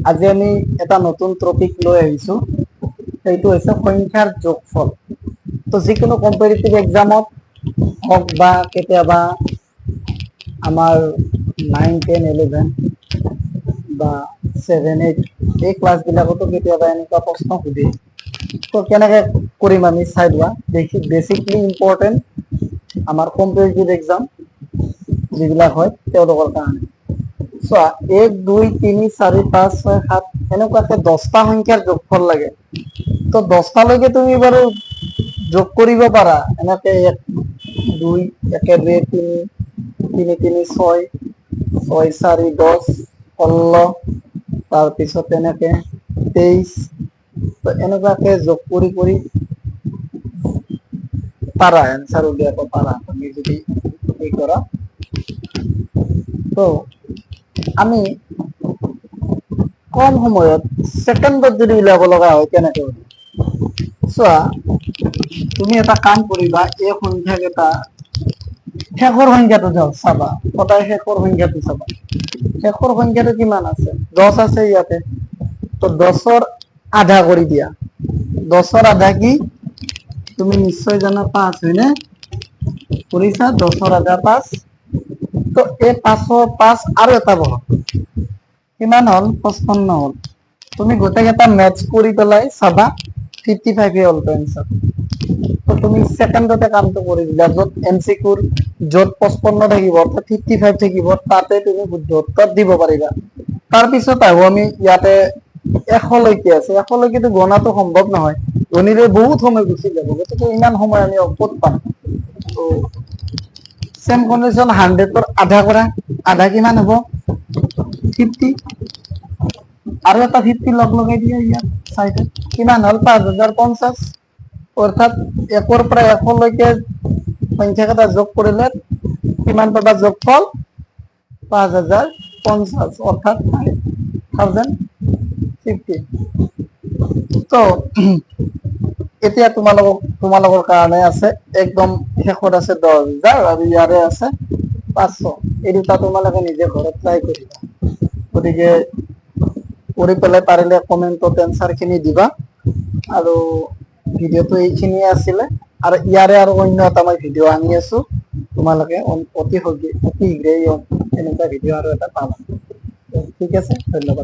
আজি আমি এটা নতুন টপিক লৈ আহিছো, সেইটো হৈছে সংখ্যাৰ যোগফল। তো যিকোনো কম্পিটিটিভ এক্সামত হওক বা কেতিয়াবা আমাৰ 9, 10, 11 বা 7, 8 এই ক্লাছবিলাকতো কেতিয়াবা এনেকুৱা প্ৰশ্ন সুধে। তো কেনেকৈ কৰিম আমি চাই লোৱা। বেচিকলি ইম্পৰ্টেণ্ট আমাৰ কম্পিটিটিভ এক্সাম যিবিলাক হয় তেওঁলোকৰ কাৰণে। চোৱা, 1, 2, 3, 4, 5, 6, 7 এনেকুৱাকে 10টা সংখ্যাৰ যোগফল লাগে। তো 10টালৈকে তুমি বাৰু যোগ কৰিব পাৰা। এনেকে 1, 2, 1, 2, 3, 3, 6, 6, 4, 10, 16, তাৰপিছত এনেকে 23, তো এনেকুৱাকে যোগ কৰি কৰি পাৰা, এনসাৰ উলিয়াব পাৰা তুমি যদি এই কৰা। তো আমি কম সময়ত সেকেন্ডত যদি উলিয়াব লগা হয় কেনেকে উলিয়াম? চোৱা, তুমি এটা কাম কৰিবা, এই সংখ্যাকেইটা শেষৰ সংখ্যাটো চাবা, সদায় শেষৰ সংখ্যাটো চাবা। শেষৰ সংখ্যাটো কিমান আছে? 10 আছে ইয়াতে। তো 10ৰ আধা কৰি দিয়া। 10ৰ আধা কি? তুমি নিশ্চয় জানা 5, হয়নে? কৰিছা 10ৰ আধা 5। তো এই 5 আৰু এটা বহা, কিমান হল? 55 হল। তুমি গোটেইকেইটা মেথছ কৰি পেলাই চাবা 55 হল এনসাৰ। তো তুমি সেকেন্ডতে কামটো কৰি দিলা। য'ত এমসিকিউৰ য'ত 55 থাকিব অৰ্থাৎ 55 থাকিব, তাতে তুমি শুদ্ধ উত্তৰ দিব পাৰিবা। তাৰপিছত আহো আমি ইয়াতে 100 লৈকে আছে। 100 লৈকেতো গণাটো সম্ভৱ নহয়, গণিলে বহুত সময় গুচি যাব, গতিকে ইমান সময় আমি ক'ত পাম? তো সেম কন্ডিশন 100ৰ আধা কৰা, আধা কিমান হ'ব? 50। আৰু এটা 50 লগাই দিয়া ইয়াত চাইডে, কিমান হল? 5050। অৰ্থাৎ 1ৰ পৰা 100 লৈকে সংখ্যাকেইটা যোগ কৰিলে কিমান পাবা যোগফল? 5050, অৰ্থাৎ 5050। তো এতিয়া তোমালোকৰ কাৰণে আছে একদম শেষত আছে 10,000 আৰু ইয়াৰে আছে 500। এই দুটা তোমালোকে নিজে ঘৰত ট্ৰাই কৰিবা। গতিকে কৰি পেলাই পাৰিলে কমেন্টত এনসাৰ খিনি দিবা। আৰু ভিডিঅ'টো এইখিনিয়ে আছিলে, আৰু ইয়াৰে আৰু অন্য এটা মই ভিডিঅ' আনি আছো, তোমালোকে অতি শীঘ্ৰেই এনেকুৱা ভিডিঅ' আৰু এটা পাবা। ঠিক আছে, ধন্যবাদ।